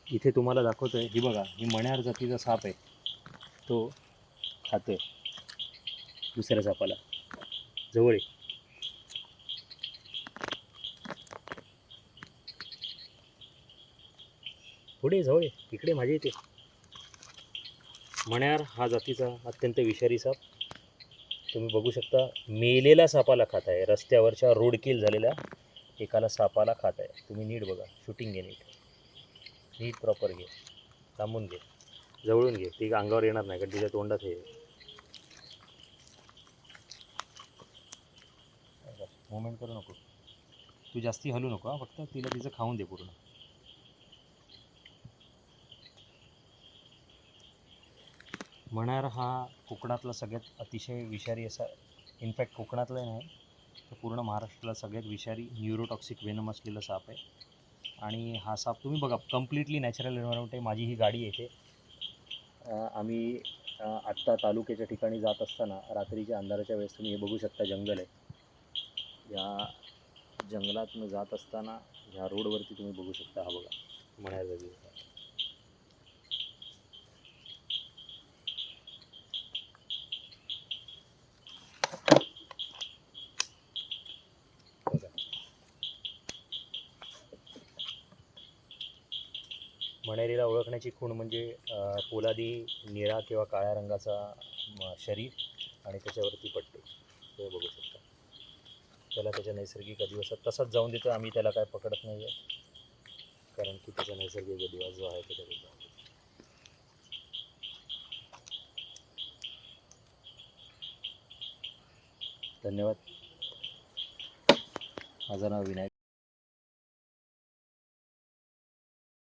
इथे तुम्हाला दाखवतोय, ही बघा, ही मण्यार जातीचा साप आहे, तो खातोय दुसऱ्या सापाला. जवळ आहे. पुढे जवळ आहे, इकडे माझ्या इथे. मण्यार हा जातीचा अत्यंत विषारी साप. तुम्ही बघू शकता, मेलेल्या सापाला खात आहे, रस्त्यावरच्या रोडकिल झालेल्या एकाला सापाला खात आहे. तुम्ही नीट बघा, शूटिंग घे, नीट प्रॉपर घे, थांबून घे, जवळून घे. ती अंगावर येणार नाही कारण तिच्या तोंडात हे मुवमेंट करू नको, तू जास्ती हलू नको हा, फक्त तिला तिचं खाऊन दे पूर्ण. मण्यार हा कोकणातला सगळ्यात अतिशय विषारी असा, इनफॅक्ट कोकणातला नाही तर पूर्ण महाराष्ट्राला सगळ्यात विषारी न्यूरोटॉक्सिक वेनम असलेला साप आहे. आणि हा साप तुम्ही बघा, कम्प्लिटली नॅचरल एन्व्हायरमेंट आहे. माझी ही गाडी आहे इथे. आम्ही आत्ता तालुक्याच्या ठिकाणी जात असताना रात्रीच्या अंधाराच्या वेळेस तुम्ही हे बघू शकता, जंगल आहे. या जंगलातून जात असताना ह्या रोडवरती तुम्ही बघू शकता, हा बघा मण्यार जातीचा साप. मण्यारीला ओळखण्याची खूण म्हणजे पोलादी निळा किंवा काळ्या रंगाचा शरीर आणि त्याच्यावरती पट्टे, ते बघू शकता. त्याला त्याच्या नैसर्गिक अधिवासात तसाच जाऊन देतो आम्ही, त्याला काय पकडत नाही आहे कारण की त्याचा नैसर्गिक अधिवास जो आहे त्याच्याकडे जाऊन देतो. धन्यवाद. माझं नाव विनायक.